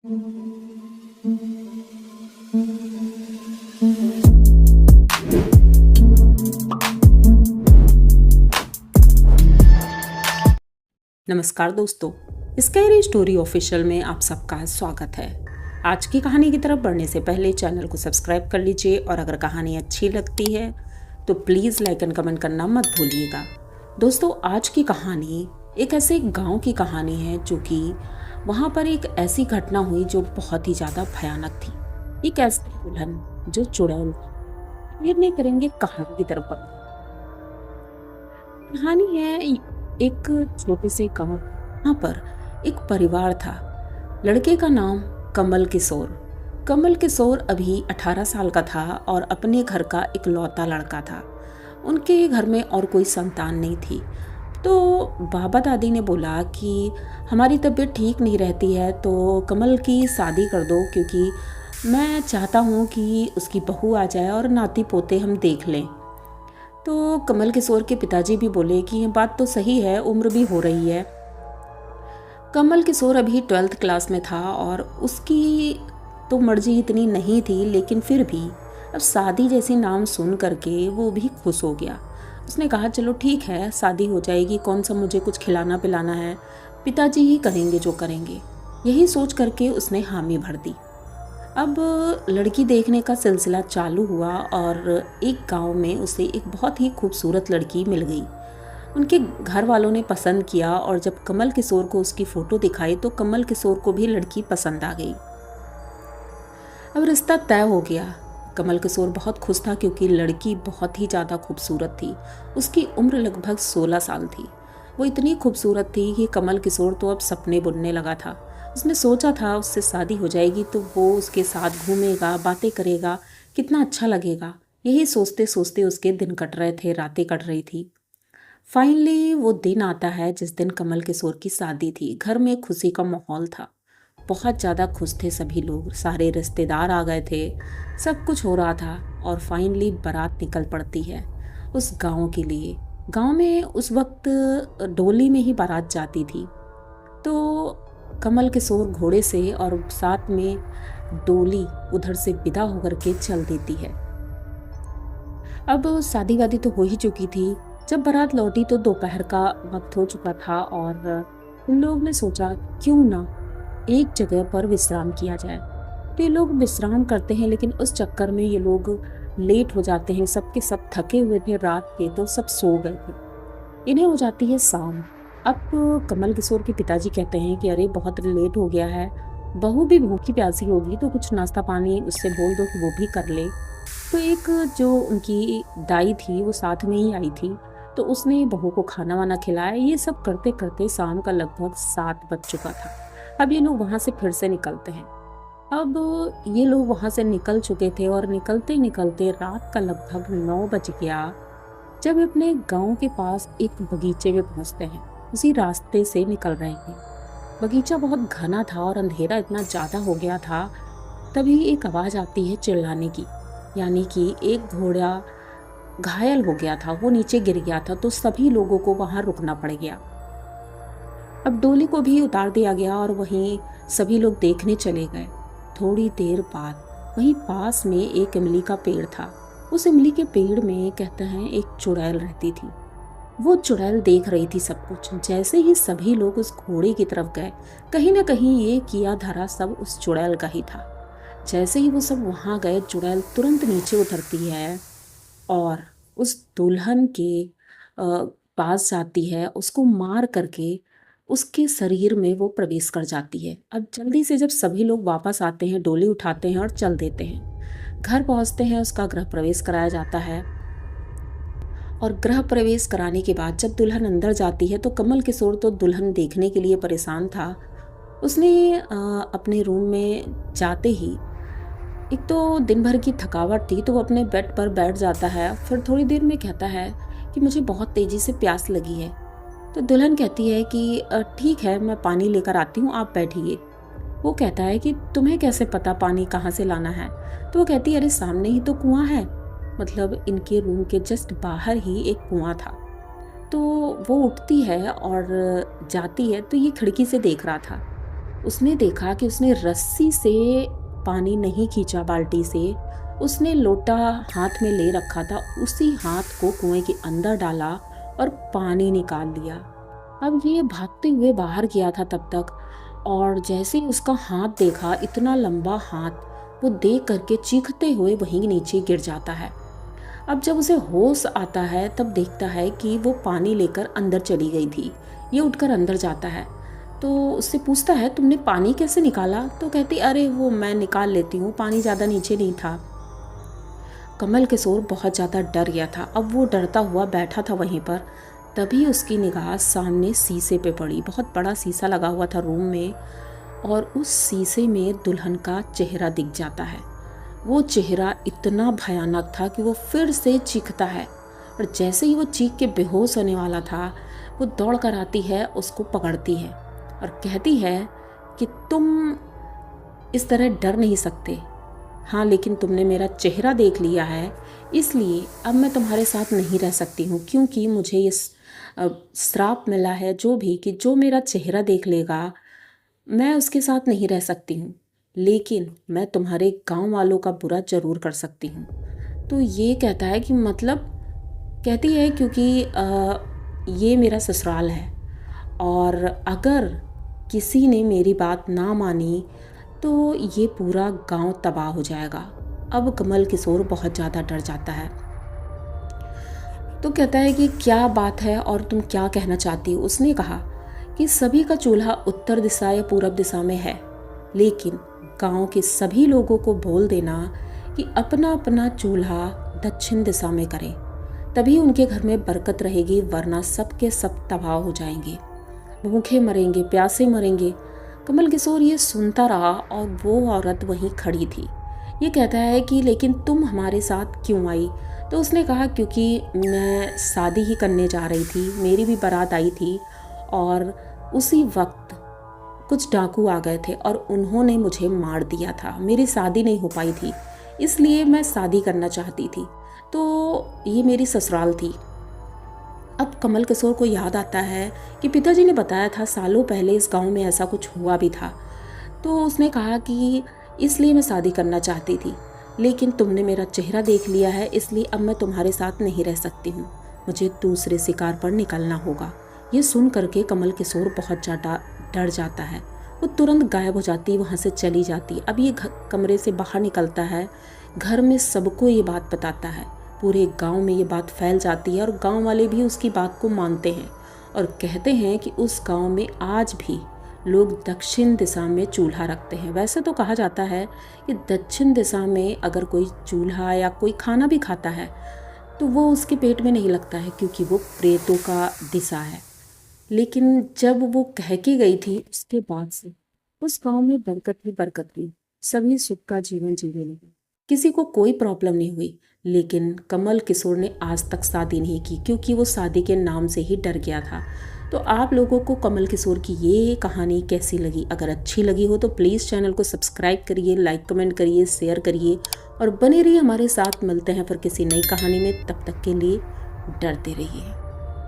नमस्कार दोस्तों, scary story official में आप सबका स्वागत है। आज की कहानी की तरफ बढ़ने से पहले चैनल को सब्सक्राइब कर लीजिए और अगर कहानी अच्छी लगती है तो प्लीज़ लाइक एंड कमेंट करना मत भूलिएगा। दोस्तों, आज की कहानी एक ऐसे गांव की कहानी है जो कि वहाँ पर एक ऐसी घटना हुई जो बहुत ही ज़्यादा भयानक थी। एक ऐसी दुल्हन जो चुड़ैल थी। ये नहीं करेंगे कहानी की तरफ बढ़। कहानी है एक छोटे से गांव। वहाँ पर एक परिवार था। लड़के का नाम कमल किशोर। कमल किशोर अभी 18 साल का था और अपने घर का इकलौता लड़का था। उनके घर में और कोई संतान नहीं थी। तो बाबा दादी ने बोला कि हमारी तबीयत ठीक नहीं रहती है तो कमल की शादी कर दो, क्योंकि मैं चाहता हूँ कि उसकी बहू आ जाए और नाती पोते हम देख लें। तो कमल किशोर के पिताजी भी बोले कि ये बात तो सही है, उम्र भी हो रही है। कमल किशोर अभी 12th क्लास में था और उसकी तो मर्जी इतनी नहीं थी, लेकिन फिर भी अब शादी जैसी नाम सुन करके वो भी खुश हो गया। उसने कहा चलो ठीक है, शादी हो जाएगी, कौन सा मुझे कुछ खिलाना पिलाना है, पिताजी ही करेंगे जो करेंगे। यही सोच करके उसने हामी भर दी। अब लड़की देखने का सिलसिला चालू हुआ और एक गांव में उसे एक बहुत ही खूबसूरत लड़की मिल गई। उनके घर वालों ने पसंद किया और जब कमल किशोर को उसकी फ़ोटो दिखाई तो कमल किशोर को भी लड़की पसंद आ गई। अब रिश्ता तय हो गया। कमल किशोर बहुत खुश था क्योंकि लड़की बहुत ही ज़्यादा खूबसूरत थी। उसकी उम्र लगभग 16 साल थी। वो इतनी खूबसूरत थी कि कमल किशोर तो अब सपने बुनने लगा था। उसने सोचा था उससे शादी हो जाएगी तो वो उसके साथ घूमेगा, बातें करेगा, कितना अच्छा लगेगा। यही सोचते सोचते उसके दिन कट रहे थे, रातें कट रही थी। फाइनली वो दिन आता है जिस दिन कमल किशोर की शादी थी। घर में खुशी का माहौल था। बहुत ज़्यादा खुश थे सभी लोग, सारे रिश्तेदार आ गए थे, सब कुछ हो रहा था। और फाइनली बारात निकल पड़ती है उस गांव के लिए। गांव में उस वक्त डोली में ही बारात जाती थी। तो कमल किशोर घोड़े से और साथ में डोली उधर से विदा होकर के चल देती है। अब शादी वादी तो हो ही चुकी थी। जब बारात लौटी तो दोपहर का वक्त हो चुका था और इन लोगों ने सोचा क्यों ना एक जगह पर विश्राम किया जाए। तो ये लोग विश्राम करते हैं, लेकिन उस चक्कर में ये लोग लेट हो जाते हैं। सबके सब थके हुए थे रात के, तो सब सो गए थे। इन्हें हो जाती है शाम। अब कमल किशोर के पिताजी कहते हैं कि अरे बहुत लेट हो गया है, बहू भी भूखी प्यासी होगी तो कुछ नाश्ता पानी उससे बोल दो कि वो भी कर ले। तो एक जो उनकी दाई थी वो साथ में ही आई थी, तो उसने बहू को खाना वाना खिलाया। ये सब करते करते शाम का लगभग 7 बज चुका था। अब ये लोग वहाँ से फिर से निकलते हैं। अब ये लोग वहाँ से निकल चुके थे और निकलते निकलते रात का लगभग 9 बज गया जब अपने गांव के पास एक बगीचे में पहुँचते हैं। उसी रास्ते से निकल रहे थे। बगीचा बहुत घना था और अंधेरा इतना ज़्यादा हो गया था। तभी एक आवाज़ आती है चिल्लाने की, यानी कि एक घोड़ा घायल हो गया था, वो नीचे गिर गया था। तो सभी लोगों को वहाँ रुकना पड़ गया। अब डोली को भी उतार दिया गया और वहीं सभी लोग देखने चले गए। थोड़ी देर बाद वहीं पास में एक इमली का पेड़ था। उस इमली के पेड़ में कहते हैं एक चुड़ैल रहती थी। वो चुड़ैल देख रही थी सब कुछ। जैसे ही सभी लोग उस घोड़े की तरफ गए, कहीं ना कहीं ये किया धरा सब उस चुड़ैल का ही था। जैसे ही वो सब वहाँ गए, चुड़ैल तुरंत नीचे उतरती है और उस दुल्हन के पास जाती है, उसको मार करके उसके शरीर में वो प्रवेश कर जाती है। अब जल्दी से जब सभी लोग वापस आते हैं, डोली उठाते हैं और चल देते हैं। घर पहुँचते हैं, उसका गृह प्रवेश कराया जाता है। और गृह प्रवेश कराने के बाद जब दुल्हन अंदर जाती है तो कमल किशोर तो दुल्हन देखने के लिए परेशान था। उसने अपने रूम में जाते ही, एक तो दिन भर की थकावट थी तो वो अपने बेड पर बैठ जाता है। फिर थोड़ी देर में कहता है कि मुझे बहुत तेज़ी से प्यास लगी है। तो दुल्हन कहती है कि ठीक है, मैं पानी लेकर आती हूँ, आप बैठिए। वो कहता है कि तुम्हें कैसे पता पानी कहाँ से लाना है? तो वो कहती है अरे सामने ही तो कुआं है। मतलब इनके रूम के जस्ट बाहर ही एक कुआं था। तो वो उठती है और जाती है तो ये खिड़की से देख रहा था। उसने देखा कि उसने रस्सी से पानी नहीं खींचा बाल्टी से, उसने लोटा हाथ में ले रखा था, उसी हाथ को कुएं के अंदर डाला और पानी निकाल लिया। अब ये भागते हुए बाहर गया था तब तक, और जैसे ही उसका हाथ देखा, इतना लंबा हाथ, वो देख करके चीखते हुए वहीं नीचे गिर जाता है। अब जब उसे होश आता है तब देखता है कि वो पानी लेकर अंदर चली गई थी। ये उठकर अंदर जाता है तो उससे पूछता है, तुमने पानी कैसे निकाला? तो कहती, अरे वो मैं निकाल लेती हूँ, पानी ज़्यादा नीचे नहीं था। कमल किशोर बहुत ज़्यादा डर गया था। अब वो डरता हुआ बैठा था वहीं पर। तभी उसकी निगाह सामने शीशे पे पड़ी। बहुत बड़ा शीशा लगा हुआ था रूम में, और उस शीशे में दुल्हन का चेहरा दिख जाता है। वो चेहरा इतना भयानक था कि वो फिर से चीखता है, और जैसे ही वो चीख के बेहोश होने वाला था, वो दौड़ कर आती है, उसको पकड़ती है और कहती है कि तुम इस तरह डर नहीं सकते। हाँ, लेकिन तुमने मेरा चेहरा देख लिया है, इसलिए अब मैं तुम्हारे साथ नहीं रह सकती हूँ, क्योंकि मुझे ये श्राप मिला है जो भी, कि जो मेरा चेहरा देख लेगा मैं उसके साथ नहीं रह सकती हूँ, लेकिन मैं तुम्हारे गांव वालों का बुरा जरूर कर सकती हूँ। तो ये कहता है कि मतलब, कहती है क्योंकि ये मेरा ससुराल है, और अगर किसी ने मेरी बात ना मानी तो ये पूरा गांव तबाह हो जाएगा। अब कमल किशोर बहुत ज़्यादा डर जाता है। तो कहता है कि क्या बात है और तुम क्या कहना चाहती हो? उसने कहा कि सभी का चूल्हा उत्तर दिशा या पूरब दिशा में है, लेकिन गांव के सभी लोगों को बोल देना कि अपना अपना चूल्हा दक्षिण दिशा में करें, तभी उनके घर में बरकत रहेगी, वरना सब के सब तबाह हो जाएंगे, भूखे मरेंगे, प्यासे मरेंगे। कमल किशोर ये सुनता रहा, और वो औरत वहीं खड़ी थी। ये कहता है कि लेकिन तुम हमारे साथ क्यों आई? तो उसने कहा, क्योंकि मैं शादी ही करने जा रही थी, मेरी भी बारात आई थी, और उसी वक्त कुछ डाकू आ गए थे और उन्होंने मुझे मार दिया था। मेरी शादी नहीं हो पाई थी, इसलिए मैं शादी करना चाहती थी। तो ये मेरी ससुराल थी। अब कमल किशोर को याद आता है कि पिताजी ने बताया था सालों पहले इस गांव में ऐसा कुछ हुआ भी था। तो उसने कहा कि इसलिए मैं शादी करना चाहती थी, लेकिन तुमने मेरा चेहरा देख लिया है, इसलिए अब मैं तुम्हारे साथ नहीं रह सकती हूँ, मुझे दूसरे शिकार पर निकलना होगा। ये सुन करके कमल किशोर बहुत ज़्यादा डर जाता है। वो तुरंत गायब हो जाती, वहाँ से चली जाती। अब ये कमरे से बाहर निकलता है, घर में सबको ये बात बताता है, पूरे गांव में ये बात फैल जाती है, और गांव वाले भी उसकी बात को मानते हैं और कहते हैं कि उस गांव में आज भी लोग दक्षिण दिशा में चूल्हा रखते हैं। वैसे तो कहा जाता है कि दक्षिण दिशा में अगर कोई चूल्हा या कोई खाना भी खाता है तो वो उसके पेट में नहीं लगता है, क्योंकि वो प्रेतों का दिशा है। लेकिन जब वो कह के गई थी, उसके बाद से उस गांव में बरकत ही बरकत हुई, सभी सुख का जीवन जीने लगे, किसी को कोई प्रॉब्लम नहीं हुई। लेकिन कमल किशोर ने आज तक शादी नहीं की, क्योंकि वो शादी के नाम से ही डर गया था। तो आप लोगों को कमल किशोर की ये कहानी कैसी लगी? अगर अच्छी लगी हो तो प्लीज़ चैनल को सब्सक्राइब करिए, लाइक कमेंट करिए, शेयर करिए, और बने रहिए हमारे साथ। मिलते हैं फिर किसी नई कहानी में, तब तक के लिए डरते रहिए।